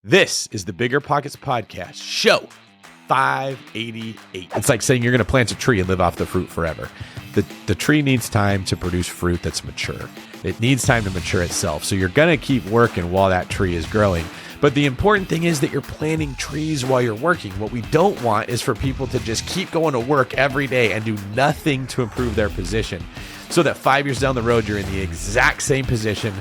This is the Bigger Pockets Podcast, show 588. It's like saying you're going to plant a tree and live off the fruit forever. The tree needs time to produce fruit that's mature. It needs time to mature itself. So you're going to keep working while that tree is growing. But the important thing is that you're planting trees while you're working. What we don't want is for people to just keep going to work every day and do nothing to improve their position, so that 5 years down the road, you're in the exact same position,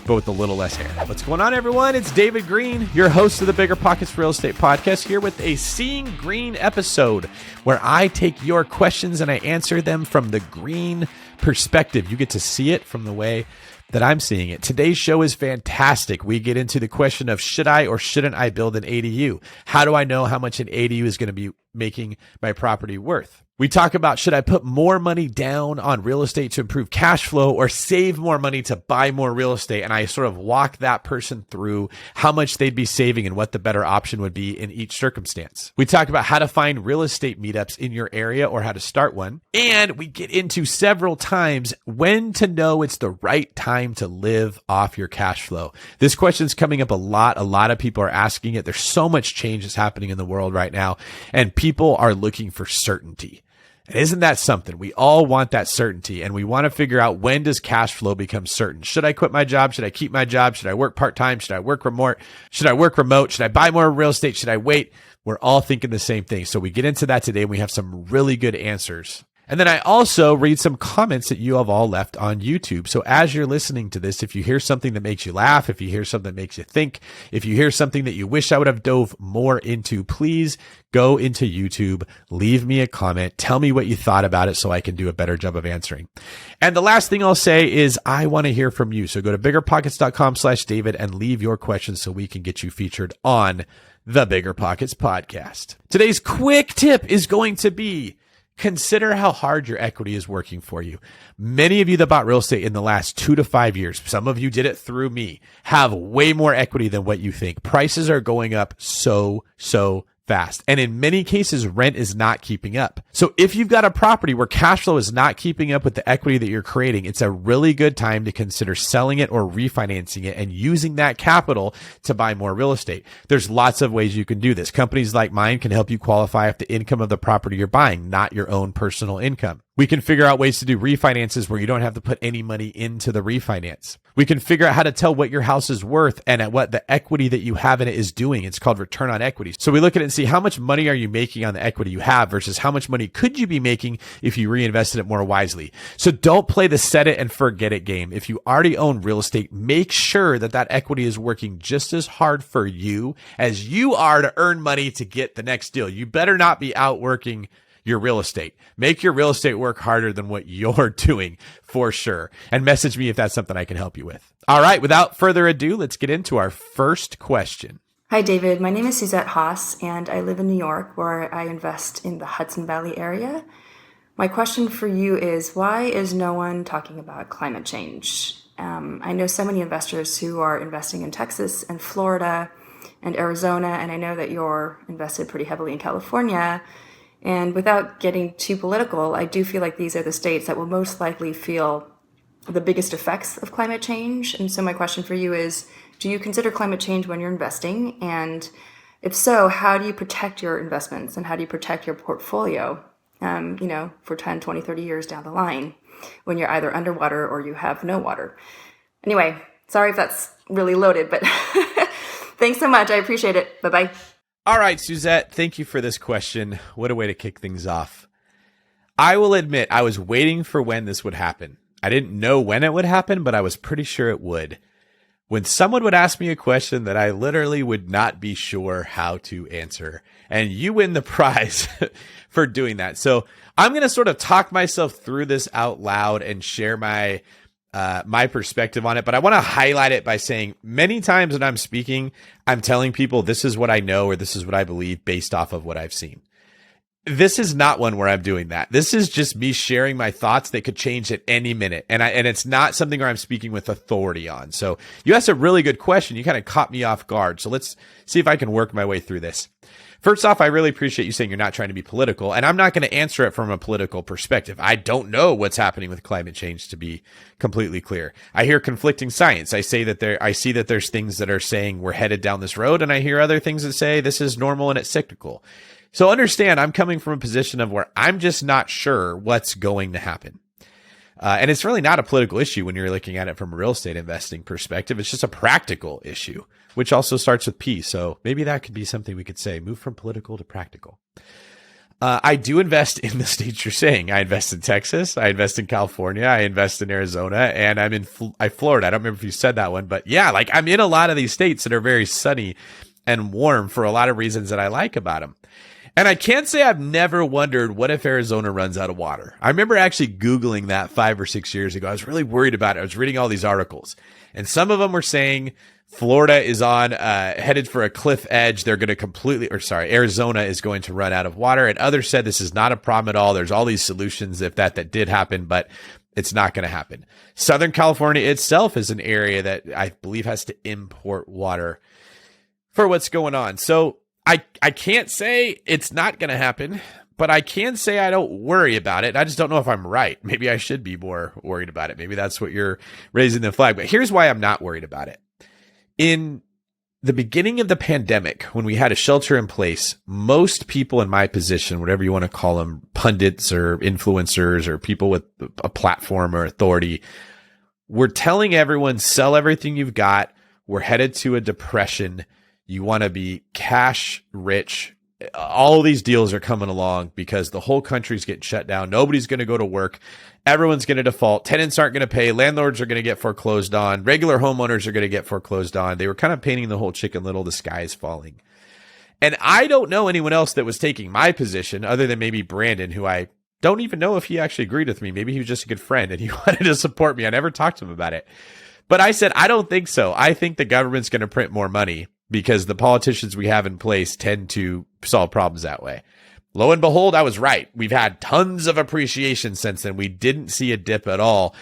but with a little less hair. What's going on, everyone? It's David Greene, your host of the Bigger Pockets Real Estate Podcast, here with a Seeing Greene episode where I take your questions and I answer them from the green perspective. You get to see it from the way that I'm seeing it. Today's show is fantastic. We get into the question of should I or shouldn't I build an ADU? How do I know how much an ADU is going to be making my property worth? We talk about, should I put more money down on real estate to improve cash flow or save more money to buy more real estate? And I sort of walk that person through how much they'd be saving and what the better option would be in each circumstance. We talk about how to find real estate meetups in your area or how to start one. And we get into several times when to know it's the right time to live off your cash flow. This question's coming up a lot. A lot of people are asking it. There's so much change that's happening in the world right now, and people are looking for certainty. And isn't that something? We all want that certainty, and we want to figure out, when does cash flow become certain? Should I quit my job? Should I keep my job? Should I work part-time? Should I work remote? Should I work remote? Should I buy more real estate? Should I wait? We're all thinking the same thing. So we get into that today, and we have some really good answers. And then I also read some comments that you have all left on YouTube. So as you're listening to this, if you hear something that makes you laugh, if you hear something that makes you think, if you hear something that you wish I would have dove more into, please go into YouTube, leave me a comment, tell me what you thought about it so I can do a better job of answering. And the last thing I'll say is I want to hear from you. So go to biggerpockets.com/David and leave your questions so we can get you featured on the Bigger Pockets podcast. Today's quick tip is going to be, consider how hard your equity is working for you. Many of you that bought real estate in the last 2 to 5 years, some of you did it through me, have way more equity than what you think. Prices are going up so fast. And in many cases, rent is not keeping up. So if you've got a property where cash flow is not keeping up with the equity that you're creating, it's a really good time to consider selling it or refinancing it and using that capital to buy more real estate. There's lots of ways you can do this. Companies like mine can help you qualify if the income of the property you're buying, not your own personal income. We can figure out ways to do refinances where you don't have to put any money into the refinance. We can figure out how to tell what your house is worth and at what the equity that you have in it is doing. It's called return on equity. So we look at it and see, how much money are you making on the equity you have versus how much money could you be making if you reinvested it more wisely. So don't play the set it and forget it game. If you already own real estate, make sure that that equity is working just as hard for you as you are to earn money to get the next deal. You better not be outworking your real estate. Make your real estate work harder than what you're doing, for sure. And message me if that's something I can help you with. All right, without further ado, let's get into our first question. Hi, David. My name is Suzette Haas, and I live in New York, where I invest in the Hudson Valley area. My question for you is, why is no one talking about climate change? I know so many investors who are investing in Texas and Florida and Arizona, and I know that you're invested pretty heavily in California. And without getting too political, I do feel like these are the states that will most likely feel the biggest effects of climate change. And so my question for you is, do you consider climate change when you're investing? And if so, how do you protect your investments and how do you protect your portfolio, for 10, 20, 30 years down the line when you're either underwater or you have no water? Anyway, sorry if that's really loaded, but thanks so much. I appreciate it. Bye-bye. All right, Suzette, thank you for this question. What a way to kick things off. I will admit, I was waiting for when this would happen. I didn't know when it would happen, but I was pretty sure it would. When someone would ask me a question that I literally would not be sure how to answer, and you win the prize for doing that. So I'm going to sort of talk myself through this out loud and share my perspective on it, but I want to highlight it by saying many times when I'm speaking, I'm telling people this is what I know or this is what I believe based off of what I've seen. This is not one where I'm doing that. This is just me sharing my thoughts that could change at any minute. And it's not something where I'm speaking with authority on. So you asked a really good question. You kind of caught me off guard. So let's see if I can work my way through this. First off, I really appreciate you saying you're not trying to be political, and I'm not going to answer it from a political perspective. I don't know what's happening with climate change, to be completely clear. I hear conflicting science. I see that there's things that are saying we're headed down this road, and I hear other things that say this is normal and it's cyclical. So understand, I'm coming from a position of where I'm just not sure what's going to happen. And it's really not a political issue when you're looking at it from a real estate investing perspective. It's just a practical issue, which also starts with P. So maybe that could be something we could say, move from political to practical. I do invest in the states you're saying. I invest in Texas. I invest in California. I invest in Arizona, and I'm in Florida. I don't remember if you said that one, but yeah, like I'm in a lot of these states that are very sunny and warm for a lot of reasons that I like about them. And I can't say I've never wondered, what if Arizona runs out of water? I remember actually Googling that 5 or 6 years ago. I was really worried about it. I was reading all these articles, and some of them were saying Florida is headed for a cliff edge. They're going to Arizona is going to run out of water. And others said this is not a problem at all. There's all these solutions if that did happen, but it's not going to happen. Southern California itself is an area that I believe has to import water for what's going on. So I can't say it's not going to happen, but I can say I don't worry about it. I just don't know if I'm right. Maybe I should be more worried about it. Maybe that's what you're raising the flag. But here's why I'm not worried about it. In the beginning of the pandemic, when we had a shelter in place, most people in my position, whatever you want to call them, pundits or influencers or people with a platform or authority, were telling everyone, sell everything you've got. We're headed to a depression. You want to be cash rich. All these deals are coming along because the whole country's getting shut down. Nobody's going to go to work. Everyone's going to default. Tenants aren't going to pay. Landlords are going to get foreclosed on. Regular homeowners are going to get foreclosed on. They were kind of painting the whole Chicken Little, the sky is falling. And I don't know anyone else that was taking my position other than maybe Brandon, who I don't even know if he actually agreed with me. Maybe he was just a good friend and he wanted to support me. I never talked to him about it. But I said, I don't think so. I think the government's going to print more money because the politicians we have in place tend to solve problems that way. Lo and behold, I was right. We've had tons of appreciation since then. We didn't see a dip at all.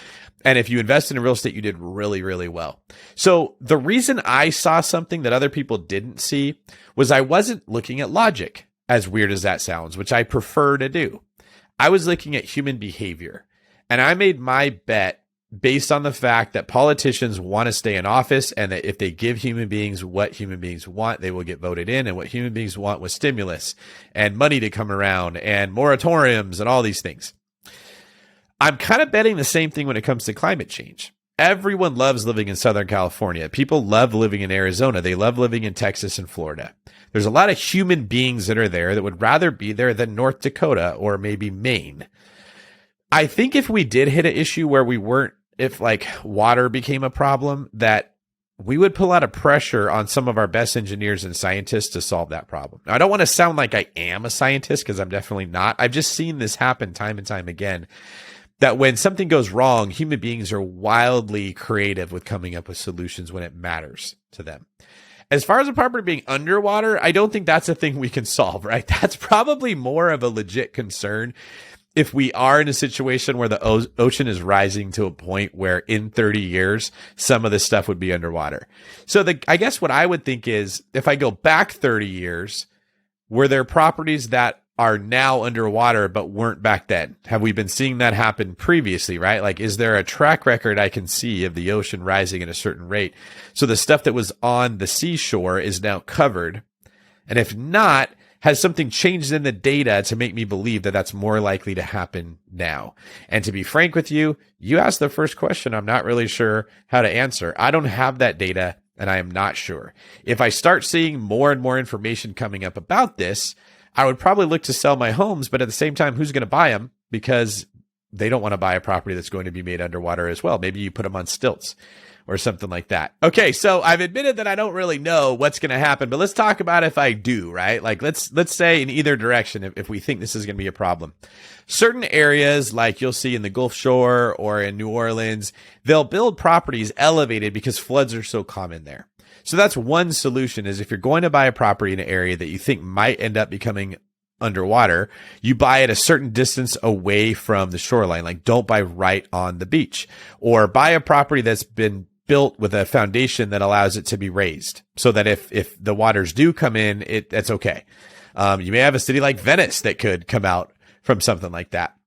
And if you invest in real estate, you did really, really well. So the reason I saw something that other people didn't see was I wasn't looking at logic, as weird as that sounds, which I prefer to do. I was looking at human behavior. And I made my bet based on the fact that politicians want to stay in office and that if they give human beings what human beings want, they will get voted in. And what human beings want was stimulus and money to come around and moratoriums and all these things. I'm kind of betting the same thing when it comes to climate change. Everyone loves living in Southern California. People love living in Arizona. They love living in Texas and Florida. There's a lot of human beings that are there that would rather be there than North Dakota or maybe Maine. I think if we did hit an issue where if like water became a problem, that we would put a lot of pressure on some of our best engineers and scientists to solve that problem. Now, I don't want to sound like I am a scientist because I'm definitely not. I've just seen this happen time and time again, that when something goes wrong, human beings are wildly creative with coming up with solutions when it matters to them. As far as a property being underwater, I don't think that's a thing we can solve, right? That's probably more of a legit concern if we are in a situation where the ocean is rising to a point where in 30 years, some of this stuff would be underwater. So I guess what I would think is, if I go back 30 years, were there properties that are now underwater but weren't back then? Have we been seeing that happen previously, right? Like, is there a track record I can see of the ocean rising at a certain rate? So the stuff that was on the seashore is now covered. And if not, has something changed in the data to make me believe that that's more likely to happen now? And to be frank with you, you asked the first question I'm not really sure how to answer. I don't have that data, and I am not sure. If I start seeing more and more information coming up about this, I would probably look to sell my homes, but at the same time, who's going to buy them? Because they don't want to buy a property that's going to be made underwater as well. Maybe you put them on stilts or something like that. Okay, so I've admitted that I don't really know what's going to happen, but let's talk about if I do, right? Like, let's say in either direction, if we think this is going to be a problem. Certain areas, like you'll see in the Gulf Shore or in New Orleans, they'll build properties elevated because floods are so common there. So that's one solution, is if you're going to buy a property in an area that you think might end up becoming underwater, you buy at a certain distance away from the shoreline. Like, don't buy right on the beach, or buy a property that's been built with a foundation that allows it to be raised so that if the waters do come in, that's okay. You may have a city like Venice that could come out from something like that.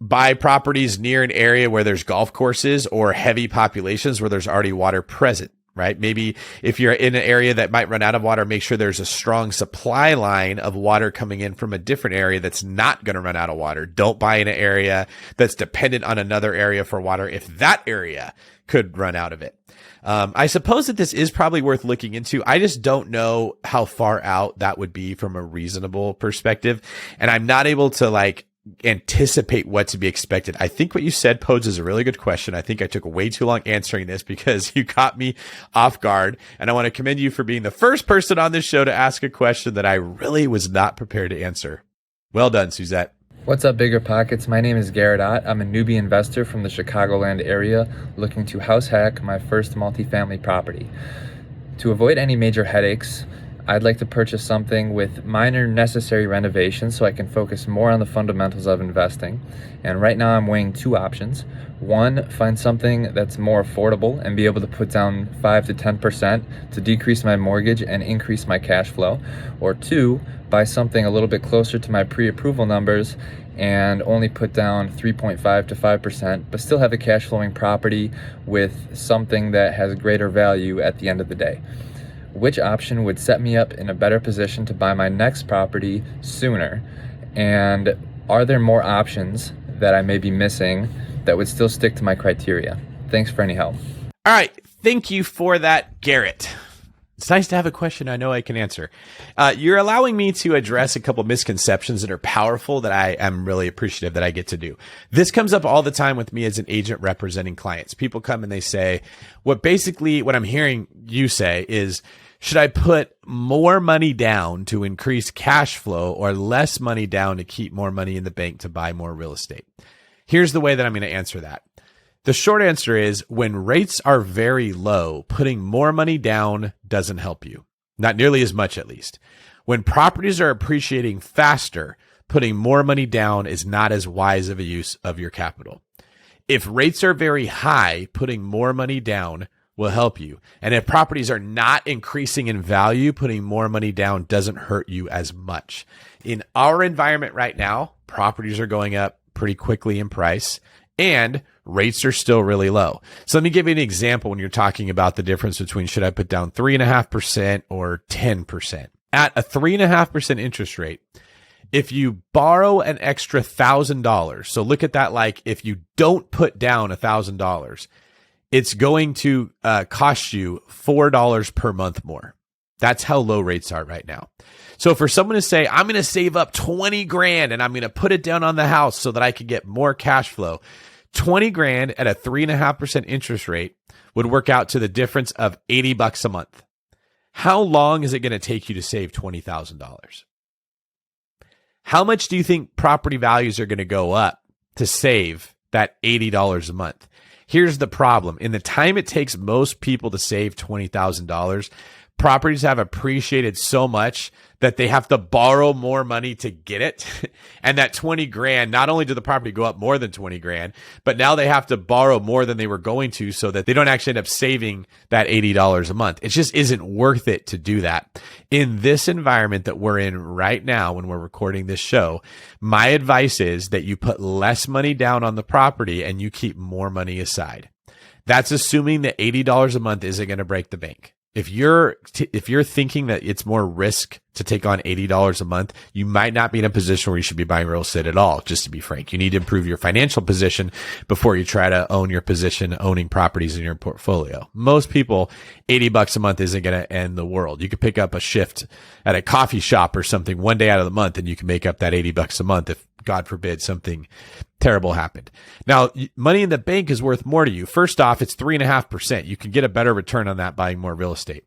Buy properties near an area where there's golf courses or heavy populations where there's already water present. Right? Maybe if you're in an area that might run out of water, make sure there's a strong supply line of water coming in from a different area that's not going to run out of water. Don't buy in an area that's dependent on another area for water if that area could run out of it. I suppose that this is probably worth looking into. I just don't know how far out that would be from a reasonable perspective. And I'm not able to anticipate what to be expected. I think what you said poses a really good question. I think I took way too long answering this because you caught me off guard. And I want to commend you for being the first person on this show to ask a question that I really was not prepared to answer. Well done, Suzette. What's up, BiggerPockets? My name is Garrett Ott. I'm a newbie investor from the Chicagoland area looking to house hack my first multifamily property. To avoid any major headaches, I'd like to purchase something with minor necessary renovations so I can focus more on the fundamentals of investing. And right now I'm weighing two options. One, find something that's more affordable and be able to put down 5 to 10% to decrease my mortgage and increase my cash flow. Or two, buy something a little bit closer to my pre-approval numbers and only put down 3.5 to 5%, but still have a cash flowing property with something that has greater value at the end of the day. Which option would set me up in a better position to buy my next property sooner? And are there more options that I may be missing that would still stick to my criteria? Thanks for any help. All right. Thank you for that, Garrett. It's nice to have a question I know I can answer. You're allowing me to address a couple misconceptions that are powerful that I am really appreciative that I get to do. This comes up all the time with me as an agent representing clients. People come and they say, what I'm hearing you say is, should I put more money down to increase cash flow or less money down to keep more money in the bank to buy more real estate? Here's the way that I'm going to answer that. The short answer is, when rates are very low, putting more money down doesn't help you. Not nearly as much, at least. When properties are appreciating faster, putting more money down is not as wise of a use of your capital. If rates are very high, putting more money down will help you. And if properties are not increasing in value, putting more money down doesn't hurt you as much. In our environment right now, properties are going up pretty quickly in price, and rates are still really low. So let me give you an example when you're talking about the difference between should I put down 3.5% or 10%. At a 3.5% interest rate, if you borrow an extra $1,000, so look at that like if you don't put down $1,000, it's going to cost you $4 per month more. That's how low rates are right now. So for someone to say, I'm going to save up 20 grand and I'm going to put it down on the house so that I can get more cash flow, 20 grand at a 3.5% interest rate would work out to the difference of $80 a month. How long is it going to take you to save $20,000? How much do you think property values are going to go up to save that $80 a month? Here's the problem. In the time it takes most people to save $20,000, properties have appreciated so much that they have to borrow more money to get it. And that 20 grand, not only did the property go up more than 20 grand, but now they have to borrow more than they were going to so that they don't actually end up saving that $80 a month. It just isn't worth it to do that. In this environment that we're in right now, when we're recording this show, my advice is that you put less money down on the property and you keep more money aside. That's assuming that $80 a month isn't going to break the bank. If you're thinking that it's more risk to take on $80 a month, you might not be in a position where you should be buying real estate at all, just to be frank. You need to improve your financial position before you try to own your position owning properties in your portfolio. Most people, $80 a month isn't going to end the world. You could pick up a shift at a coffee shop or something one day out of the month and you can make up that $80 a month if, God forbid, something terrible happened. Now, money in the bank is worth more to you. First off, it's 3.5%. You can get a better return on that buying more real estate.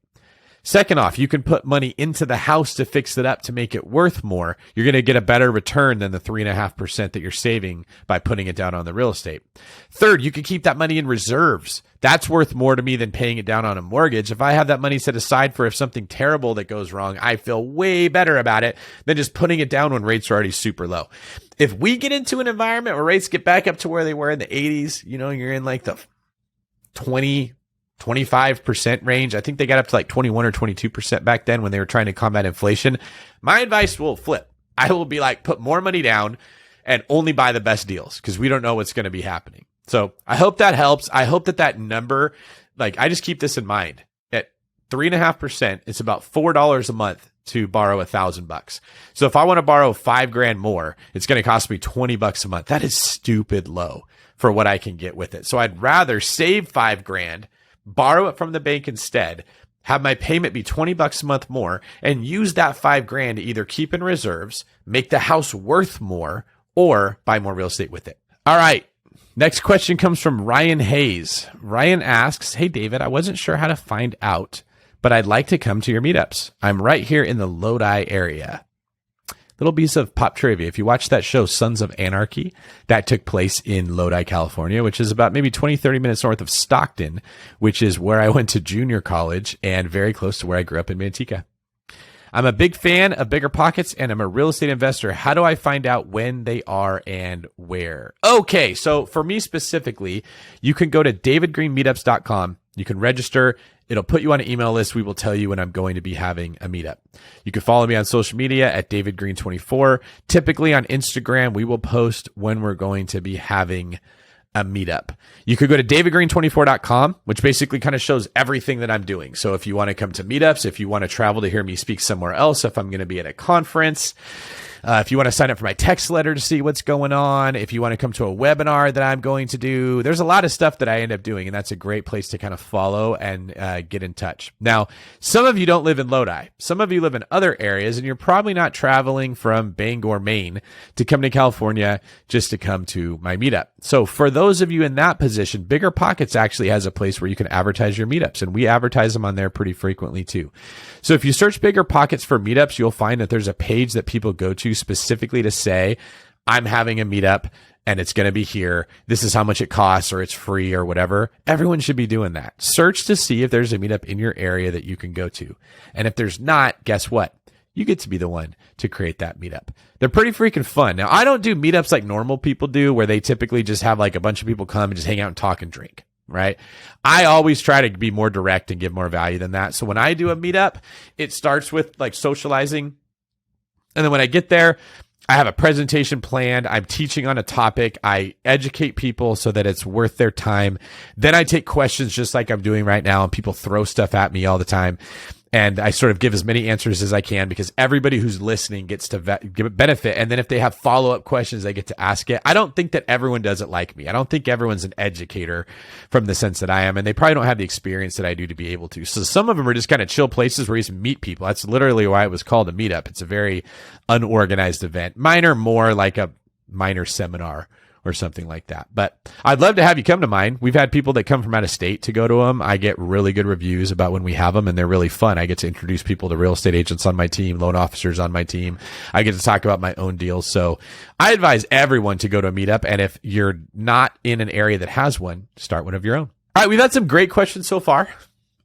Second off, you can put money into the house to fix it up to make it worth more. You're going to get a better return than the 3.5% that you're saving by putting it down on the real estate. Third, you can keep that money in reserves. That's worth more to me than paying it down on a mortgage. If I have that money set aside for if something terrible that goes wrong, I feel way better about it than just putting it down when rates are already super low. If we get into an environment where rates get back up to where they were in the 80s, you're in like the 25% range. I think they got up to like 21 or 22% back then when they were trying to combat inflation. My advice will flip. I will be like, put more money down and only buy the best deals because we don't know what's going to be happening. So I hope that helps. I hope that number, like I just keep this in mind. At 3.5%, it's about $4 a month to borrow $1,000. So if I want to borrow $5,000 more, it's going to cost me $20 a month. That is stupid low for what I can get with it. So I'd rather save $5,000, borrow it from the bank instead, have my payment be $20 a month more, and use that $5,000 to either keep in reserves, make the house worth more, or buy more real estate with it. All right. Next question comes from Ryan Hayes. Ryan asks, hey, David, I wasn't sure how to find out, but I'd like to come to your meetups. I'm right here in the Lodi area. Little piece of pop trivia. If you watch that show, Sons of Anarchy, that took place in Lodi, California, which is about maybe 20, 30 minutes north of Stockton, which is where I went to junior college and very close to where I grew up in Manteca. I'm a big fan of BiggerPockets and I'm a real estate investor. How do I find out when they are and where? Okay, so for me specifically, you can go to davidgreenmeetups.com. You can register. It'll put you on an email list. We will tell you when I'm going to be having a meetup. You can follow me on social media at davidgreene24. Typically on Instagram, we will post when we're going to be having a meetup. You could go to davidgreen24.com, which basically kind of shows everything that I'm doing. So if you want to come to meetups, if you want to travel to hear me speak somewhere else, if I'm going to be at a conference, if you want to sign up for my text letter to see what's going on, if you want to come to a webinar that I'm going to do, there's a lot of stuff that I end up doing, and that's a great place to kind of follow and get in touch. Now, some of you don't live in Lodi. Some of you live in other areas, and you're probably not traveling from Bangor, Maine to come to California just to come to my meetup. So for those of you in that position, BiggerPockets actually has a place where you can advertise your meetups, and we advertise them on there pretty frequently too. So if you search BiggerPockets for meetups, you'll find that there's a page that people go to specifically to say, I'm having a meetup and it's going to be here. This is how much it costs, or it's free, or whatever. Everyone should be doing that. Search to see if there's a meetup in your area that you can go to. And if there's not, guess what? You get to be the one to create that meetup. They're pretty freaking fun. Now, I don't do meetups like normal people do, where they typically just have like a bunch of people come and just hang out and talk and drink, right? I always try to be more direct and give more value than that. So when I do a meetup, it starts with like socializing. And then when I get there, I have a presentation planned. I'm teaching on a topic. I educate people so that it's worth their time. Then I take questions just like I'm doing right now, and people throw stuff at me all the time. And I sort of give as many answers as I can, because everybody who's listening gets to benefit. And then if they have follow-up questions, they get to ask it. I don't think that everyone does it like me. I don't think everyone's an educator from the sense that I am. And they probably don't have the experience that I do to be able to. So some of them are just kind of chill places where you just meet people. That's literally why it was called a meetup. It's a very unorganized event. Mine are more like a minor seminar or something like that. But I'd love to have you come to mine. We've had people that come from out of state to go to them. I get really good reviews about when we have them, and they're really fun. I get to introduce people to real estate agents on my team, loan officers on my team. I get to talk about my own deals. So I advise everyone to go to a meetup. And if you're not in an area that has one, start one of your own. All right, we've had some great questions so far.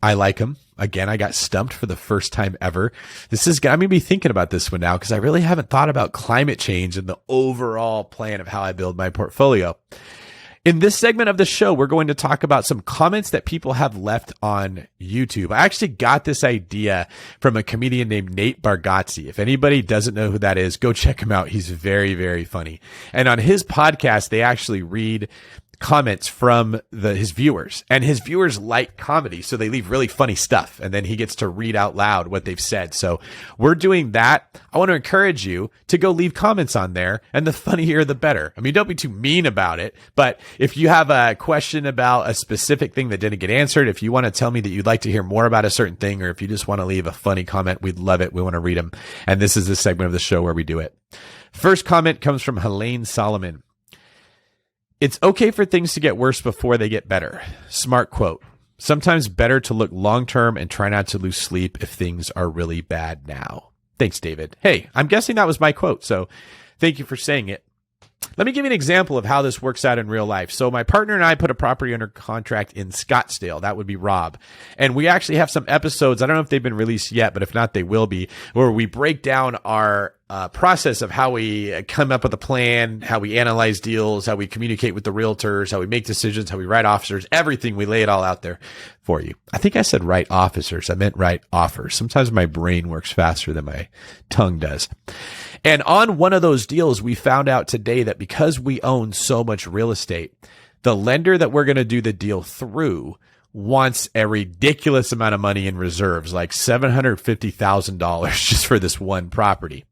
I like them. Again, I got stumped for the first time ever. This is got me be thinking about this one now, because I really haven't thought about climate change and the overall plan of how I build my portfolio. In this segment of the show, we're going to talk about some comments that people have left on YouTube. I actually got this idea from a comedian named Nate Bargatze. If anybody doesn't know who that is, go check him out. He's very, very funny. And on his podcast, they actually read comments from his viewers, and his viewers like comedy, so they leave really funny stuff, and then he gets to read out loud what they've said. So we're doing that. I want to encourage you to go leave comments on there, and the funnier the better. I mean, don't be too mean about it, but if you have a question about a specific thing that didn't get answered, if you want to tell me that you'd like to hear more about a certain thing, or if you just want to leave a funny comment, we'd love it. We want to read them, and this is the segment of the show where we do it. First comment comes from Helene Solomon. It's okay for things to get worse before they get better. Smart quote. Sometimes better to look long-term and try not to lose sleep if things are really bad now. Thanks, David. Hey, I'm guessing that was my quote, so thank you for saying it. Let me give you an example of how this works out in real life. So my partner and I put a property under contract in Scottsdale. That would be Rob. And we actually have some episodes, I don't know if they've been released yet, but if not, they will be, where we break down our process of how we come up with a plan, how we analyze deals, how we communicate with the realtors, how we make decisions, how we write offers, everything. We lay it all out there for you. I think I said write officers. I meant write offers. Sometimes my brain works faster than my tongue does. And on one of those deals, we found out today that because we own so much real estate, the lender that we're going to do the deal through wants a ridiculous amount of money in reserves, like $750,000 just for this one property.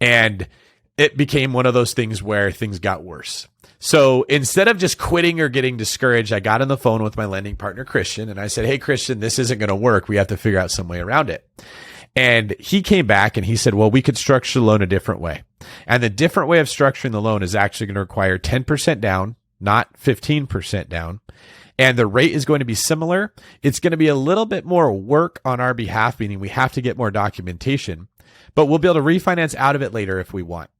And it became one of those things where things got worse. So instead of just quitting or getting discouraged, I got on the phone with my lending partner, Christian, and I said, hey, Christian, this isn't going to work. We have to figure out some way around it. And he came back and he said, well, we could structure the loan a different way. And the different way of structuring the loan is actually going to require 10% down, not 15% down. And the rate is going to be similar. It's going to be a little bit more work on our behalf, meaning we have to get more documentation, but we'll be able to refinance out of it later if we want.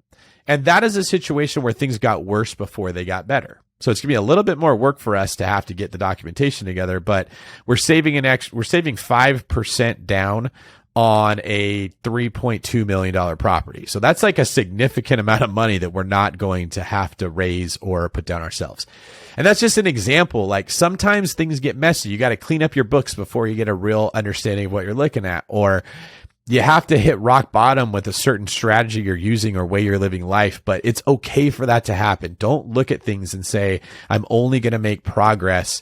And that is a situation where things got worse before they got better. So it's going to be a little bit more work for us to have to get the documentation together, but we're saving 5% down on a $3.2 million property. So that's like a significant amount of money that we're not going to have to raise or put down ourselves. And that's just an example. Like sometimes things get messy. You got to clean up your books before you get a real understanding of what you're looking at, or you have to hit rock bottom with a certain strategy you're using or way you're living life, but it's okay for that to happen. Don't look at things and say, I'm only going to make progress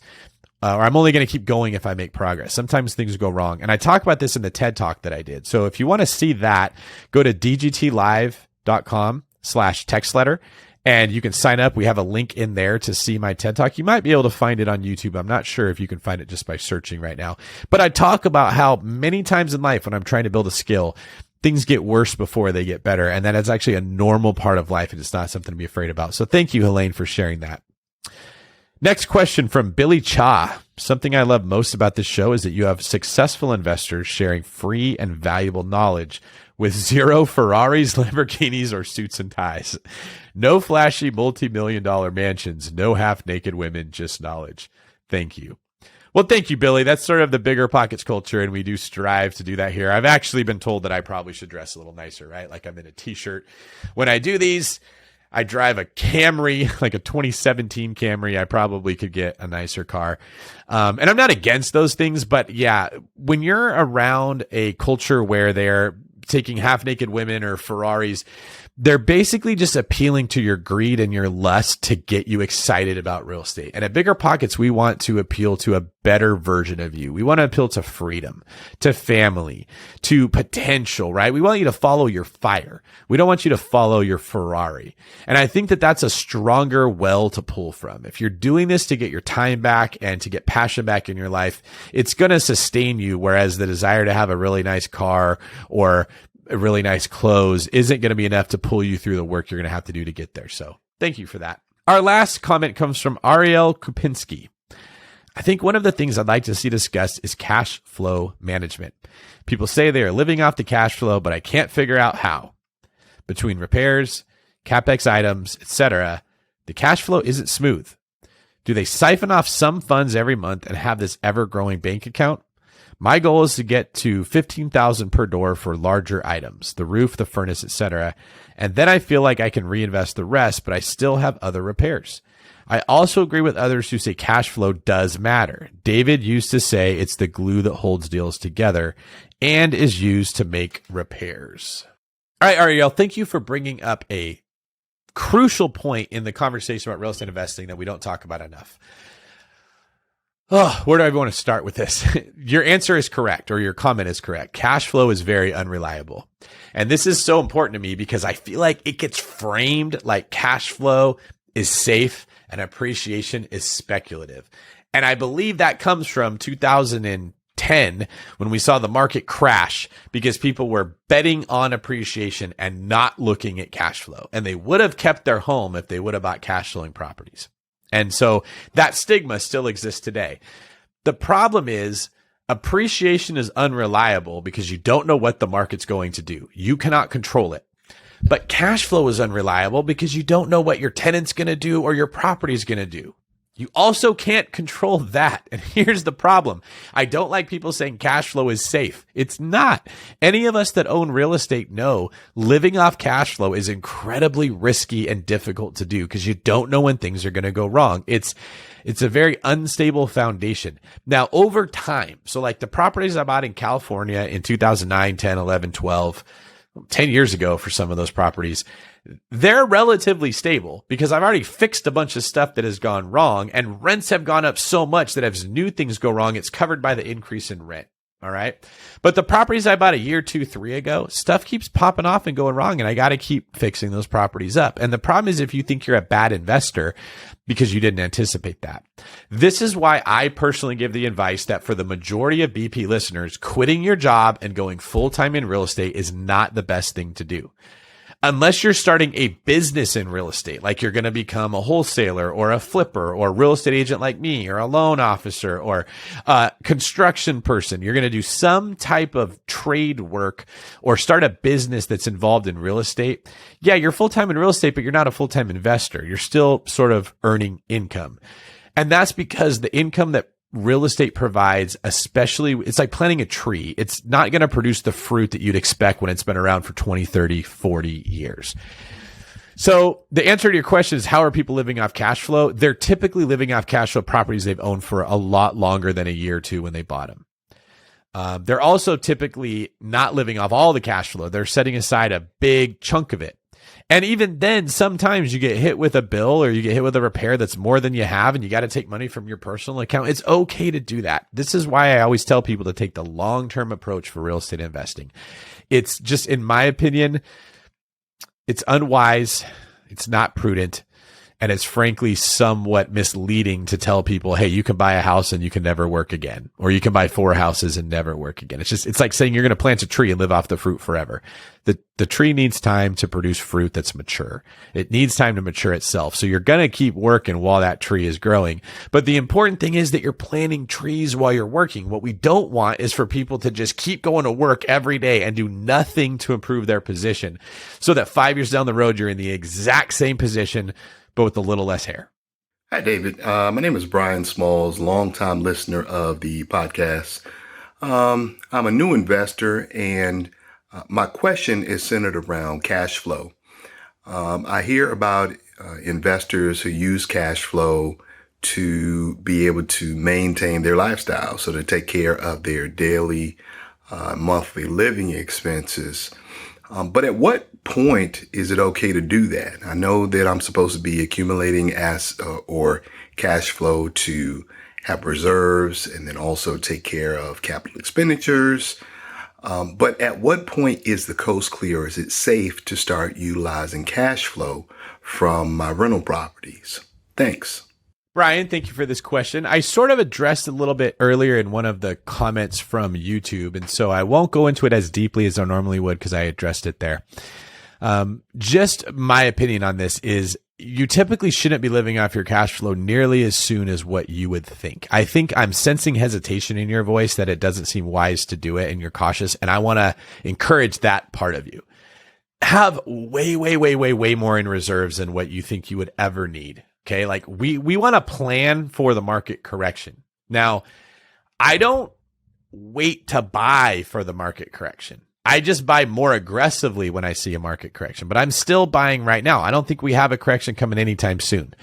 or I'm only going to keep going if I make progress. Sometimes things go wrong. And I talk about this in the TED Talk that I did. So if you want to see that, go to dgtlive.com/textletter and you can sign up. We have a link in there to see my TED Talk. You might be able to find it on YouTube. I'm not sure if you can find it just by searching right now. But I talk about how many times in life when I'm trying to build a skill, things get worse before they get better. And that is actually a normal part of life and it's not something to be afraid about. So thank you, Helene, for sharing that. Next question from Billy Cha. Something I love most about this show is that you have successful investors sharing free and valuable knowledge with zero Ferraris, Lamborghinis, or suits and ties. No flashy multi-million-dollar mansions, no half-naked women, just knowledge. Thank you. Well, thank you, Billy. That's sort of the BiggerPockets culture, and we do strive to do that here. I've actually been told that I probably should dress a little nicer, right? Like I'm in a t-shirt. When I do these, I drive a Camry, like a 2017 Camry. I probably could get a nicer car. And I'm not against those things, but yeah, when you're around a culture where they're taking half-naked women or Ferraris, they're basically just appealing to your greed and your lust to get you excited about real estate. And at BiggerPockets, we want to appeal to a better version of you. We want to appeal to freedom, to family, to potential, right? We want you to follow your fire. We don't want you to follow your Ferrari. And I think that that's a stronger well to pull from. If you're doing this to get your time back and to get passion back in your life, it's going to sustain you. Whereas the desire to have a really nice car or really nice clothes isn't going to be enough to pull you through the work you're going to have to do to get there. So thank you for that. Our last comment comes from Ariel Kupinski. I think one of the things I'd like to see discussed is cash flow management. People say they are living off the cash flow, but I can't figure out how. Between repairs, CapEx items, etc., the cash flow isn't smooth. Do they siphon off some funds every month and have this ever-growing bank account? My goal is to get to $15,000 per door for larger items, the roof, the furnace, etc. And then I feel like I can reinvest the rest, but I still have other repairs. I also agree with others who say cash flow does matter. David used to say it's the glue that holds deals together and is used to make repairs. All right, Ariel, thank you for bringing up a crucial point in the conversation about real estate investing that we don't talk about enough. Oh, where do I want to start with this? Your answer is correct, or your comment is correct. Cash flow is very unreliable. And this is so important to me because I feel like it gets framed like cash flow is safe and appreciation is speculative. And I believe that comes from 2010 when we saw the market crash because people were betting on appreciation and not looking at cash flow. And they would have kept their home if they would have bought cash flowing properties. And so that stigma still exists today. The problem is appreciation is unreliable because you don't know what the market's going to do. You cannot control it. But cash flow is unreliable because you don't know what your tenant's going to do or your property's going to do. You also can't control that. And here's the problem. I don't like people saying cash flow is safe. It's not. Any of us that own real estate know living off cash flow is incredibly risky and difficult to do because you don't know when things are going to go wrong. It's a very unstable foundation. Now, over time, so like the properties I bought in California in 2009, 10, 11, 12, 10 years ago for some of those properties, they're relatively stable because I've already fixed a bunch of stuff that has gone wrong, and rents have gone up so much that as new things go wrong, it's covered by the increase in rent. All right. But the properties I bought a year, 2, 3 ago, stuff keeps popping off and going wrong, and I got to keep fixing those properties up. And the problem is if you think you're a bad investor because you didn't anticipate that. This is why I personally give the advice that for the majority of BP listeners, quitting your job and going full-time in real estate is not the best thing to do. Unless you're starting a business in real estate, like you're going to become a wholesaler or a flipper or a real estate agent like me or a loan officer or a construction person, you're going to do some type of trade work or start a business that's involved in real estate. Yeah, you're full-time in real estate, but you're not a full-time investor. You're still sort of earning income. And that's because the income that real estate provides, especially, it's like planting a tree. It's not going to produce the fruit that you'd expect when it's been around for 20, 30, 40 years. So the answer to your question is, how are people living off cash flow? They're typically living off cash flow properties they've owned for a lot longer than a year or two when they bought them. They're also typically not living off all the cash flow. They're setting aside a big chunk of it. And even then, sometimes you get hit with a bill or you get hit with a repair that's more than you have, and you got to take money from your personal account. It's okay to do that. This is why I always tell people to take the long-term approach for real estate investing. It's just, in my opinion, it's unwise. It's not prudent. And it's frankly somewhat misleading to tell people, hey, you can buy a house and you can never work again, or you can buy 4 houses and never work again. It's like saying you're going to plant a tree and live off the fruit forever. The tree needs time to produce fruit that's mature. It needs time to mature itself. So you're going to keep working while that tree is growing. But the important thing is that you're planting trees while you're working. What we don't want is for people to just keep going to work every day and do nothing to improve their position so that 5 years down the road, you're in the exact same position, but with a little less hair. Hi, David. My name is Brian Smalls, longtime listener of the podcast. I'm a new investor, and my question is centered around cash flow. I hear about investors who use cash flow to be able to maintain their lifestyle, so to take care of their daily, monthly living expenses. But at what point is it okay to do that? I know that I'm supposed to be accumulating or cash flow to have reserves and then also take care of capital expenditures. But at what point is the coast clear? Is it safe to start utilizing cash flow from my rental properties? Thanks. Brian, thank you for this question. I sort of addressed a little bit earlier in one of the comments from YouTube, and so I won't go into it as deeply as I normally would because I addressed it there. Just my opinion on this is you typically shouldn't be living off your cash flow nearly as soon as what you would think. I think I'm sensing hesitation in your voice that it doesn't seem wise to do it and you're cautious, and I want to encourage that part of you. Have way more in reserves than what you think you would ever need. Okay. Like we want to plan for the market correction. Now, I don't wait to buy for the market correction. I just buy more aggressively when I see a market correction, but I'm still buying right now. I don't think we have a correction coming anytime soon.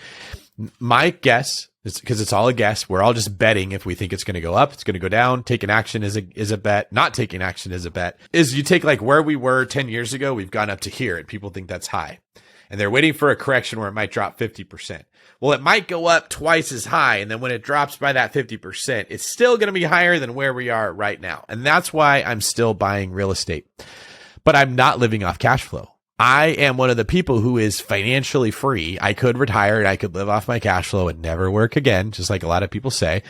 My guess is, because it's all a guess, we're all just betting if we think it's going to go up, it's going to go down. Taking action is a bet. Not taking action is a bet. Is you take like where we were 10 years ago, we've gone up to here and people think that's high. And they're waiting for a correction where it might drop 50%. Well, it might go up twice as high. And then when it drops by that 50%, it's still going to be higher than where we are right now. And that's why I'm still buying real estate. But I'm not living off cash flow. I am one of the people who is financially free. I could retire and I could live off my cash flow and never work again, just like a lot of people say.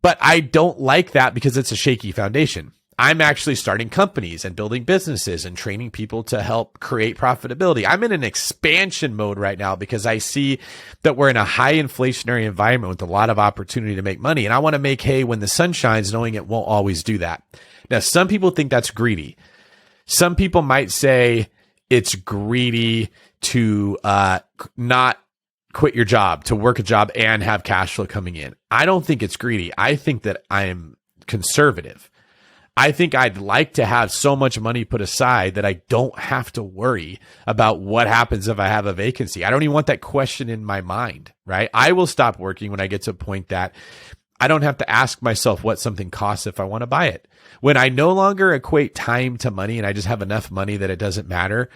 But I don't like that because it's a shaky foundation. I'm actually starting companies and building businesses and training people to help create profitability. I'm in an expansion mode right now because I see that we're in a high inflationary environment with a lot of opportunity to make money. And I want to make hay when the sun shines, knowing it won't always do that. Now, some people think that's greedy. Some people might say it's greedy to not quit your job, to work a job and have cash flow coming in. I don't think it's greedy. I think that I am conservative. I think I'd like to have so much money put aside that I don't have to worry about what happens if I have a vacancy. I don't even want that question in my mind, right? I will stop working when I get to a point that I don't have to ask myself what something costs if I want to buy it. When I no longer equate time to money and I just have enough money that it doesn't matter,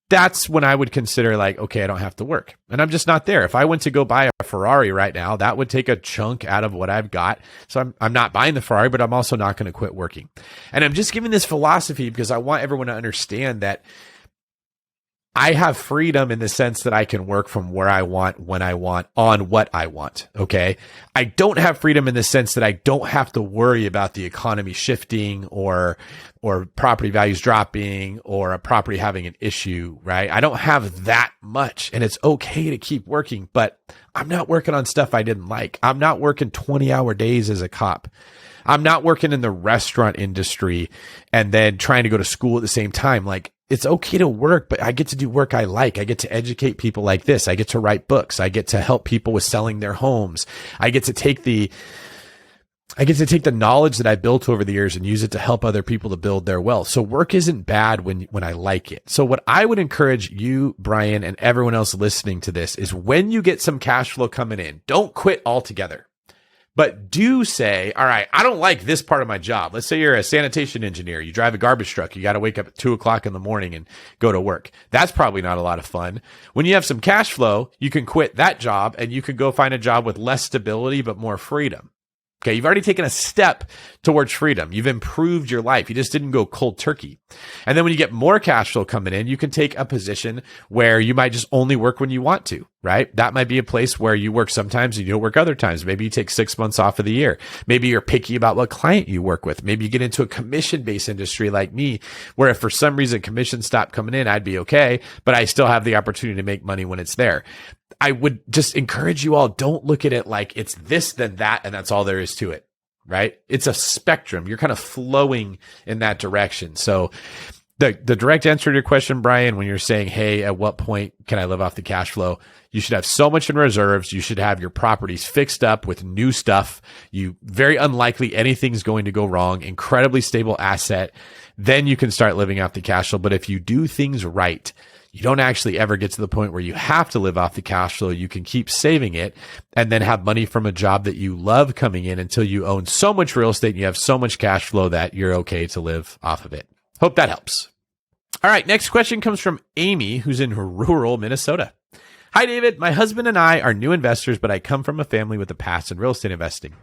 that's when I would consider like, okay, I don't have to work. And I'm just not there. If I went to go buy a Ferrari right now, that would take a chunk out of what I've got. So I'm not buying the Ferrari, but I'm also not going to quit working. And I'm just giving this philosophy because I want everyone to understand that I have freedom in the sense that I can work from where I want, when I want, on what I want. Okay. I don't have freedom in the sense that I don't have to worry about the economy shifting or property values dropping or a property having an issue, right? I don't have that much, and it's okay to keep working, but I'm not working on stuff I didn't like. I'm not working 20-hour days as a cop. I'm not working in the restaurant industry and then trying to go to school at the same time. Like, it's okay to work, but I get to do work I like. I get to educate people like this. I get to write books. I get to help people with selling their homes. I get to take the knowledge that I built over the years and use it to help other people to build their wealth. So work isn't bad when I like it. So what I would encourage you, Brian, and everyone else listening to this is when you get some cash flow coming in, don't quit altogether. But do say, all right, I don't like this part of my job. Let's say you're a sanitation engineer. You drive a garbage truck. You got to wake up at 2:00 in the morning and go to work. That's probably not a lot of fun. When you have some cash flow, you can quit that job and you can go find a job with less stability, but more freedom. Okay, you've already taken a step towards freedom. You've improved your life. You just didn't go cold turkey. And then when you get more cash flow coming in, you can take a position where you might just only work when you want to, right? That might be a place where you work sometimes and you don't work other times. Maybe you take 6 months off of the year. Maybe you're picky about what client you work with. Maybe you get into a commission-based industry like me, where if for some reason commissions stop coming in, I'd be okay, but I still have the opportunity to make money when it's there. I would just encourage you all, don't look at it like it's this, then that, and that's all there is to it, right? It's a spectrum. You're kind of flowing in that direction. So the direct answer to your question, Brian, when you're saying, hey, at what point can I live off the cash flow? You should have so much in reserves. You should have your properties fixed up with new stuff. Very unlikely anything's going to go wrong, incredibly stable asset. Then you can start living off the cash flow. But if you do things right, you don't actually ever get to the point where you have to live off the cash flow. You can keep saving it and then have money from a job that you love coming in until you own so much real estate and you have so much cash flow that you're okay to live off of it. Hope that helps. All right. Next question comes from Amy, who's in rural Minnesota. Hi, David. My husband and I are new investors, but I come from a family with a past in real estate investing.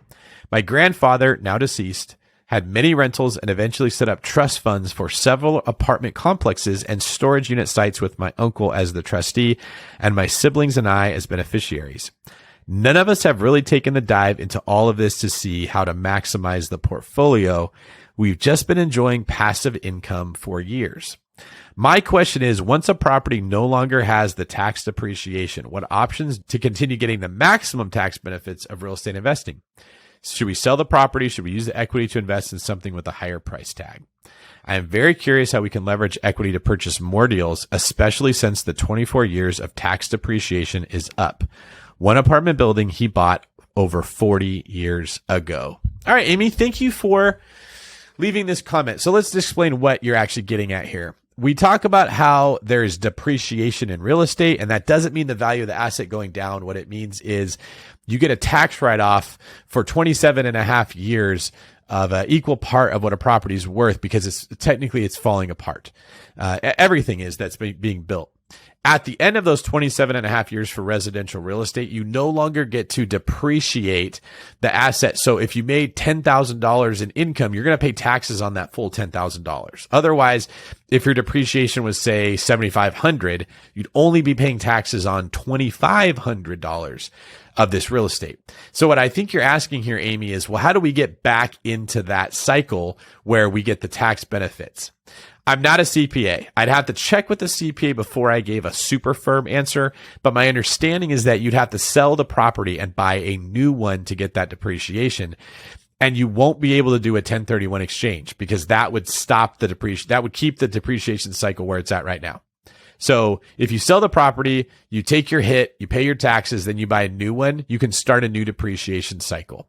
My grandfather, now deceased, had many rentals and eventually set up trust funds for several apartment complexes and storage unit sites with my uncle as the trustee and my siblings and I as beneficiaries. None of us have really taken the dive into all of this to see how to maximize the portfolio. We've just been enjoying passive income for years. My question is, once a property no longer has the tax depreciation, what options to continue getting the maximum tax benefits of real estate investing? Should we sell the property? Should we use the equity to invest in something with a higher price tag? I am very curious how we can leverage equity to purchase more deals, especially since the 24 years of tax depreciation is up. One apartment building he bought over 40 years ago. All right, Amy, thank you for leaving this comment. So let's explain what you're actually getting at here. We talk about how there's depreciation in real estate, and that doesn't mean the value of the asset going down. What it means is you get a tax write-off for 27 and a half years of an equal part of what a property is worth because it's falling apart. Everything is that's being built. At the end of those 27 and a half years for residential real estate, you no longer get to depreciate the asset. So if you made $10,000 in income, you're going to pay taxes on that full $10,000. Otherwise, if your depreciation was, say, $7,500, you'd only be paying taxes on $2,500 of this real estate. So what I think you're asking here, Amy, is, well, how do we get back into that cycle where we get the tax benefits? I'm not a CPA. I'd have to check with the CPA before I gave a super firm answer, but my understanding is that you'd have to sell the property and buy a new one to get that depreciation. And you won't be able to do a 1031 exchange because that would stop the depreciation. That would keep the depreciation cycle where it's at right now. So if you sell the property, you take your hit, you pay your taxes, then you buy a new one, you can start a new depreciation cycle.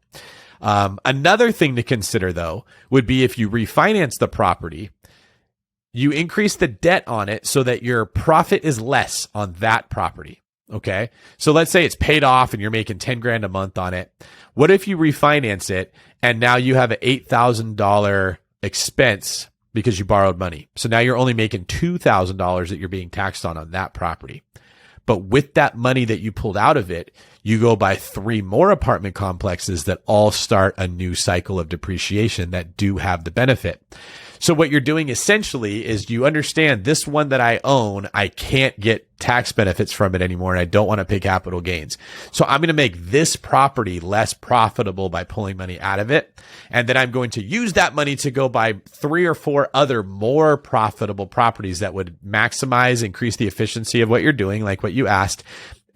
Another thing to consider, though, would be if you refinance the property, you increase the debt on it so that your profit is less on that property. Okay. So let's say it's paid off and you're making 10 grand a month on it. What if you refinance it and now you have an $8,000 expense because you borrowed money? So now you're only making $2,000 that you're being taxed on that property. But with that money that you pulled out of it, you go buy 3 more apartment complexes that all start a new cycle of depreciation that do have the benefit. So what you're doing essentially is you understand this one that I own, I can't get tax benefits from it anymore, and I don't want to pay capital gains. So I'm going to make this property less profitable by pulling money out of it. And then I'm going to use that money to go buy 3 or 4 other more profitable properties that would maximize, increase the efficiency of what you're doing, like what you asked.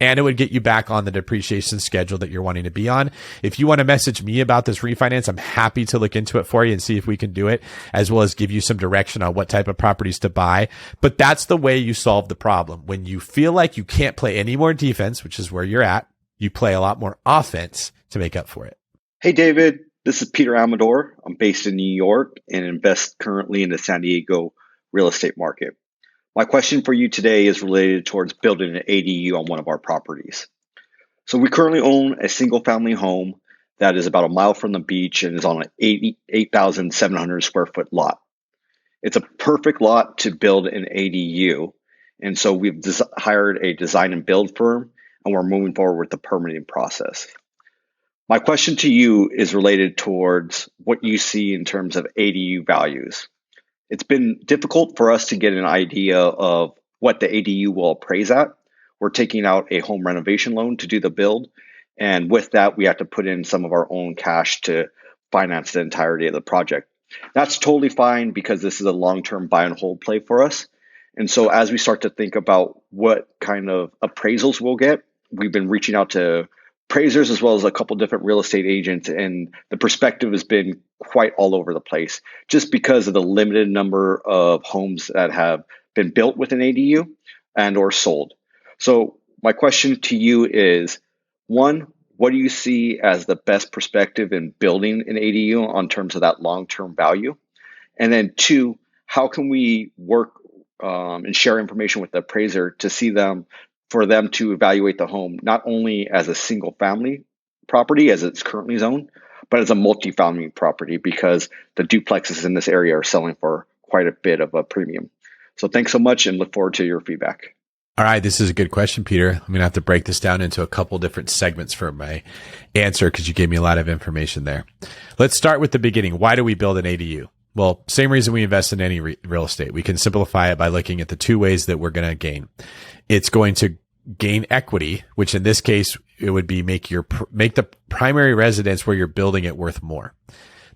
And it would get you back on the depreciation schedule that you're wanting to be on. If you want to message me about this refinance, I'm happy to look into it for you and see if we can do it, as well as give you some direction on what type of properties to buy. But that's the way you solve the problem. When you feel like you can't play any more defense, which is where you're at, you play a lot more offense to make up for it. Hey, David, this is Peter Amador. I'm based in New York and invest currently in the San Diego real estate market. My question for you today is related towards building an ADU on one of our properties. So we currently own a single family home that is about a mile from the beach and is on an 8,700 square foot lot. It's a perfect lot to build an ADU. And so we've hired a design and build firm and we're moving forward with the permitting process. My question to you is related towards what you see in terms of ADU values. It's been difficult for us to get an idea of what the ADU will appraise at. We're taking out a home renovation loan to do the build. And with that, we have to put in some of our own cash to finance the entirety of the project. That's totally fine because this is a long-term buy and hold play for us. And so as we start to think about what kind of appraisals we'll get, we've been reaching out to appraisers as well as a couple different real estate agents, and the perspective has been quite all over the place just because of the limited number of homes that have been built with an ADU and or sold. So my question to you is, one, what do you see as the best perspective in building an ADU on terms of that long-term value? And then 2, how can we work and share information with the appraiser to see them, for them to evaluate the home, not only as a single family property as it's currently zoned, but as a multifamily property because the duplexes in this area are selling for quite a bit of a premium. So thanks so much and look forward to your feedback. All right. This is a good question, Peter. I'm going to have to break this down into a couple different segments for my answer because you gave me a lot of information there. Let's start with the beginning. Why do we build an ADU? Well, same reason we invest in any real estate. We can simplify it by looking at the 2 ways that we're going to gain. It's going to gain equity, which in this case, it would be make the primary residence where you're building it worth more.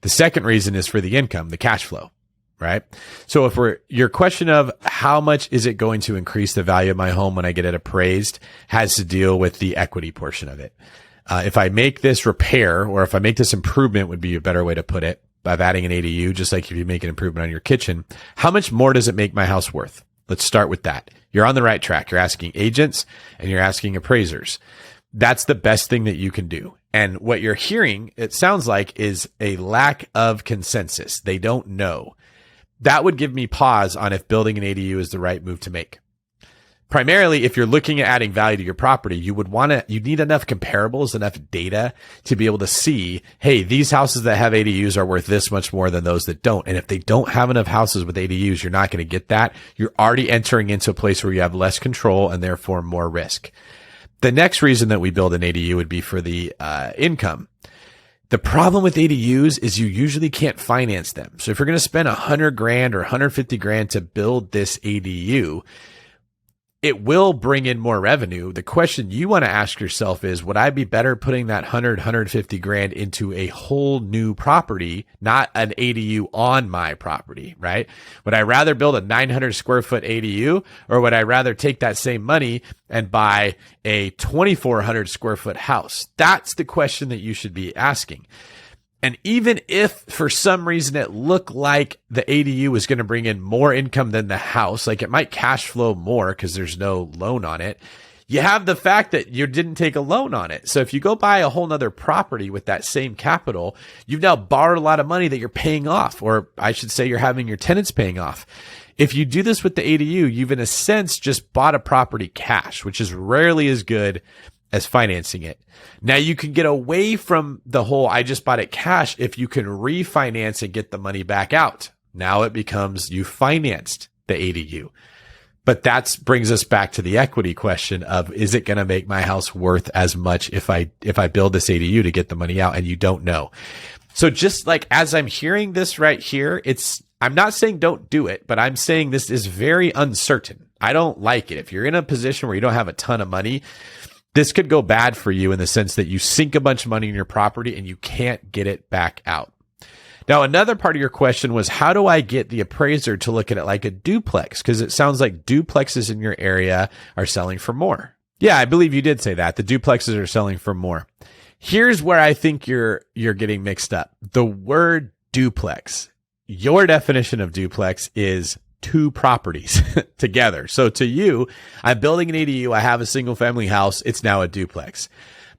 The second reason is for the income, the cash flow, right? So if your question of how much is it going to increase the value of my home when I get it appraised has to deal with the equity portion of it. If I make this repair or if I make this improvement would be a better way to put it, by adding an ADU, just like if you make an improvement on your kitchen, how much more does it make my house worth? Let's start with that. You're on the right track. You're asking agents and you're asking appraisers. That's the best thing that you can do. And what you're hearing, it sounds like, is a lack of consensus. They don't know. That would give me pause on if building an ADU is the right move to make. primarily, if you're looking at adding value to your property, you need enough comparables, enough data to be able to see, hey, these houses that have ADUs are worth this much more than those that don't. And if they don't have enough houses with ADUs, you're not going to get that. You're already entering into a place where you have less control and therefore more risk. The next reason that we build an ADU would be for the income. The problem with ADUs is you usually can't finance them. So if you're going to spend $100,000 or $150,000 to build this ADU, it will bring in more revenue. The question you want to ask yourself is, would I be better putting that $150,000 into a whole new property, not an ADU on my property, right? Would I rather build a 900 square foot ADU, or would I rather take that same money and buy a 2,400 square foot house? That's the question that you should be asking. And even if for some reason it looked like the ADU was going to bring in more income than the house, like it might cash flow more because there's no loan on it, you have the fact that you didn't take a loan on it. So if you go buy a whole nother property with that same capital, you've now borrowed a lot of money that you're paying off, or I should say you're having your tenants paying off. If you do this with the ADU, you've in a sense just bought a property cash, which is rarely as good as financing it. Now you can get away from the whole I just bought it cash if you can refinance and get the money back out. Now it becomes you financed the ADU. But that brings us back to the equity question of, is it going to make my house worth as much if I build this ADU to get the money out? And you don't know. So just like as I'm hearing this right here, I'm not saying don't do it, but I'm saying this is very uncertain. I don't like it. If you're in a position where you don't have a ton of money, this could go bad for you in the sense that you sink a bunch of money in your property and you can't get it back out. Now, another part of your question was, how do I get the appraiser to look at it like a duplex? Because it sounds like duplexes in your area are selling for more. Yeah, I believe you did say that. The duplexes are selling for more. Here's where I think you're getting mixed up. The word duplex, your definition of duplex is two properties together. So to you, I'm building an ADU. I have a single family house. It's now a duplex.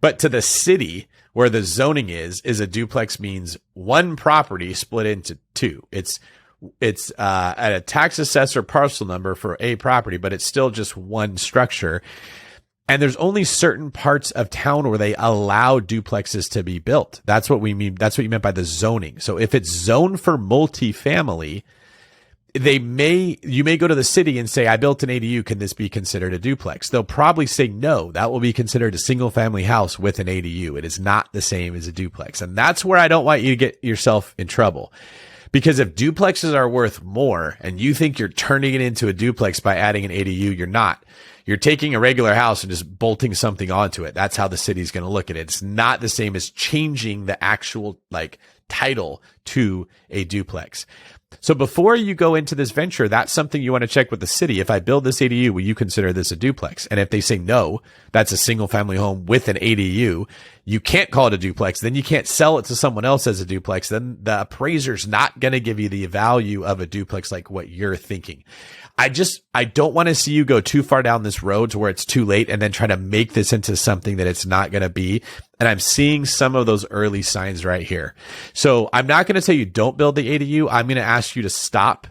But to the city where the zoning is a duplex means one property split into two. It's at a tax assessor parcel number for a property, but it's still just one structure. And there's only certain parts of town where they allow duplexes to be built. That's what we mean. That's what you meant by the zoning. So if it's zoned for multifamily, you may go to the city and say, I built an ADU. Can this be considered a duplex? They'll probably say, no, that will be considered a single family house with an ADU. It is not the same as a duplex. And that's where I don't want you to get yourself in trouble. Because if duplexes are worth more and you think you're turning it into a duplex by adding an ADU, you're not. You're taking a regular house and just bolting something onto it. That's how the city's going to look at it. It's not the same as changing the actual title to a duplex. So before you go into this venture, that's something you want to check with the city. If I build this ADU, will you consider this a duplex? And if they say no, that's a single family home with an ADU, you can't call it a duplex. Then you can't sell it to someone else as a duplex. Then the appraiser's not going to give you the value of a duplex like what you're thinking. I don't want to see you go too far down this road to where it's too late and then try to make this into something that it's not going to be. And I'm seeing some of those early signs right here. So I'm not going to tell you don't build the ADU. I'm going to ask you to stop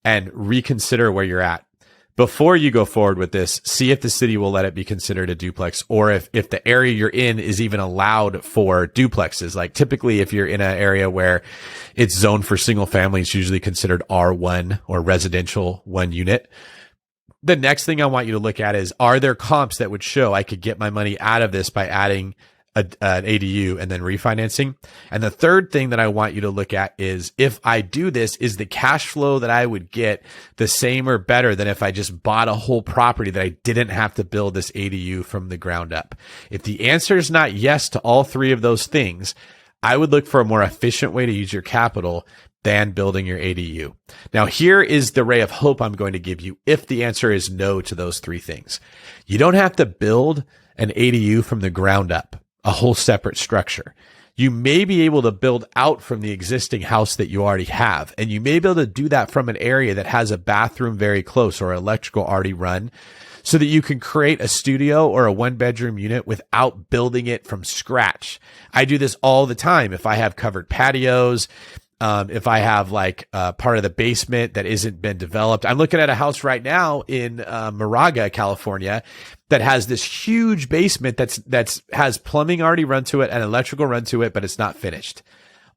and reconsider where you're at. Before you go forward with this, see if the city will let it be considered a duplex, or if the area you're in is even allowed for duplexes. Like typically if you're in an area where it's zoned for single family, it's usually considered R1 or residential 1 unit. The next thing I want you to look at is, are there comps that would show I could get my money out of this by adding an ADU and then refinancing? And the third thing that I want you to look at is, if I do this, is the cash flow that I would get the same or better than if I just bought a whole property that I didn't have to build this ADU from the ground up? If the answer is not yes to all three of those things, I would look for a more efficient way to use your capital than building your ADU. Now, here is the ray of hope I'm going to give you if the answer is no to those three things. You don't have to build an ADU from the ground up, a whole separate structure. You may be able to build out from the existing house that you already have. And you may be able to do that from an area that has a bathroom very close or electrical already run, so that you can create a studio or a 1-bedroom unit without building it from scratch. I do this all the time. If I have covered patios, If I have like part of the basement that isn't been developed, I'm looking at a house right now in Moraga, California, that has this huge basement that's has plumbing already run to it and electrical run to it, but it's not finished.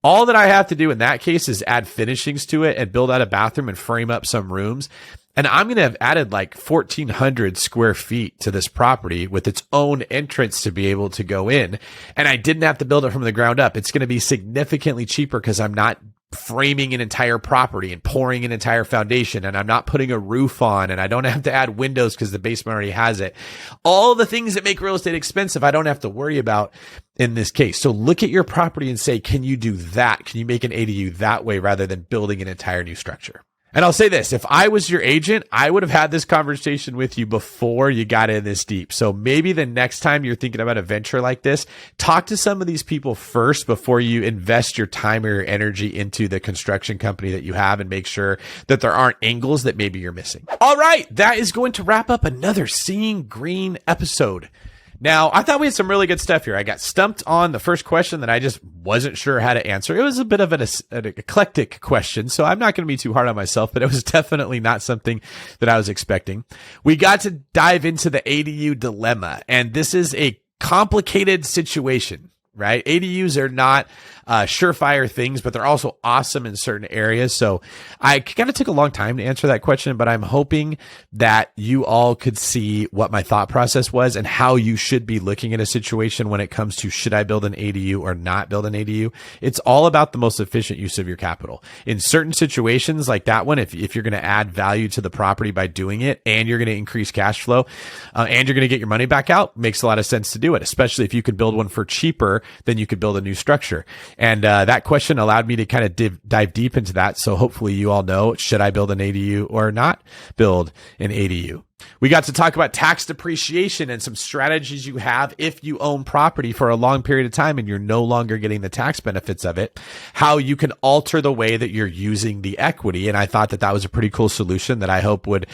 All that I have to do in that case is add finishings to it and build out a bathroom and frame up some rooms. And I'm going to have added like 1,400 square feet to this property with its own entrance to be able to go in. And I didn't have to build it from the ground up. It's going to be significantly cheaper because I'm not framing an entire property and pouring an entire foundation, and I'm not putting a roof on, and I don't have to add windows because the basement already has it. All the things that make real estate expensive, I don't have to worry about in this case. So look at your property and say, can you do that? Can you make an ADU that way rather than building an entire new structure? And I'll say this, if I was your agent, I would have had this conversation with you before you got in this deep. So maybe the next time you're thinking about a venture like this, talk to some of these people first before you invest your time or your energy into the construction company that you have, and make sure that there aren't angles that maybe you're missing. All right, that is going to wrap up another Seeing Greene episode. Now, I thought we had some really good stuff here. I got stumped on the first question that I just wasn't sure how to answer. It was a bit of an eclectic question, so I'm not going to be too hard on myself, but it was definitely not something that I was expecting. We got to dive into the ADU dilemma, and this is a complicated situation, right? ADUs are not surefire things, but they're also awesome in certain areas. So I kind of took a long time to answer that question, but I'm hoping that you all could see what my thought process was and how you should be looking at a situation when it comes to, should I build an ADU or not build an ADU? It's all about the most efficient use of your capital. In certain situations like that one, if you're going to add value to the property by doing it, and you're going to increase cash flow, and you're going to get your money back out, makes a lot of sense to do it, especially if you could build one for cheaper than you could build a new structure. And that question allowed me to kind of dive deep into that. So hopefully you all know, should I build an ADU or not build an ADU? We got to talk about tax depreciation and some strategies you have if you own property for a long period of time and you're no longer getting the tax benefits of it, how you can alter the way that you're using the equity. And I thought that was a pretty cool solution that I hope would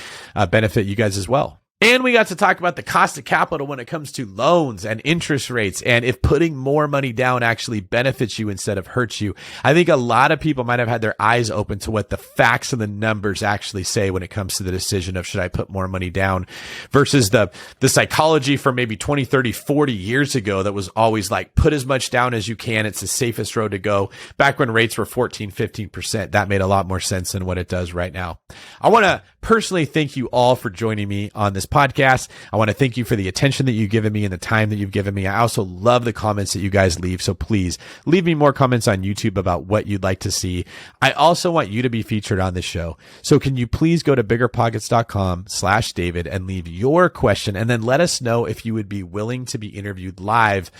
benefit you guys as well. And we got to talk about the cost of capital when it comes to loans and interest rates, and if putting more money down actually benefits you instead of hurts you. I think a lot of people might have had their eyes open to what the facts and the numbers actually say when it comes to the decision of, should I put more money down, versus the psychology from maybe 20, 30, 40 years ago that was always like, put as much down as you can. It's the safest road to go. Back when rates were 14, 15%, that made a lot more sense than what it does right now. I want to personally thank you all for joining me on this podcast. I want to thank you for the attention that you've given me and the time that you've given me. I also love the comments that you guys leave. So please leave me more comments on YouTube about what you'd like to see. I also want you to be featured on this show. So can you please go to biggerpockets.com/David and leave your question, and then let us know if you would be willing to be interviewed live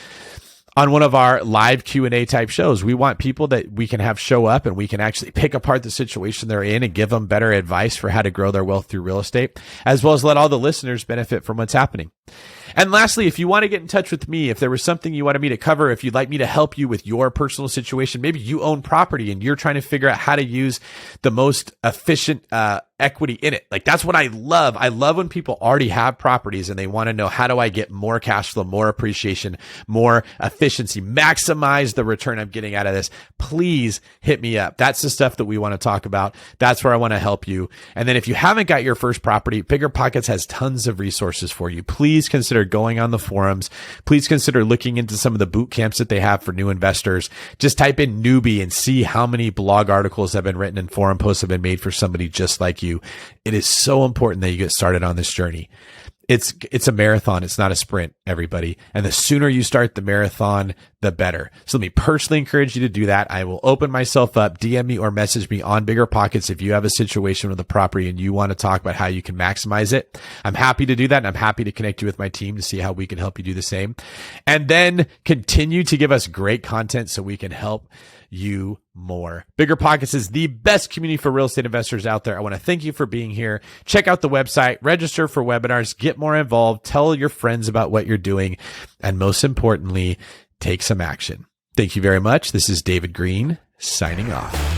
on one of our live Q&A type shows. We want people that we can have show up and we can actually pick apart the situation they're in and give them better advice for how to grow their wealth through real estate, as well as let all the listeners benefit from what's happening. And lastly, if you want to get in touch with me, if there was something you wanted me to cover, if you'd like me to help you with your personal situation, maybe you own property and you're trying to figure out how to use the most efficient equity in it. Like, that's what I love. I love when people already have properties and they want to know, how do I get more cash flow, more appreciation, more efficiency, maximize the return I'm getting out of this? Please hit me up. That's the stuff that we want to talk about. That's where I want to help you. And then if you haven't got your first property, BiggerPockets has tons of resources for you. Please consider going on the forums. Please consider looking into some of the boot camps that they have for new investors. Just type in newbie and see how many blog articles have been written and forum posts have been made for somebody just like you. It is so important that you get started on this journey. It's a marathon. It's not a sprint, everybody. And the sooner you start the marathon, the better. So let me personally encourage you to do that. I will open myself up, DM me or message me on BiggerPockets if you have a situation with a property and you want to talk about how you can maximize it. I'm happy to do that. And I'm happy to connect you with my team to see how we can help you do the same. And then continue to give us great content so we can help you more. BiggerPockets is the best community for real estate investors out there. I want to thank you for being here. Check out the website, register for webinars, get more involved, tell your friends about what you're doing, and most importantly, take some action. Thank you very much. This is David Greene signing off.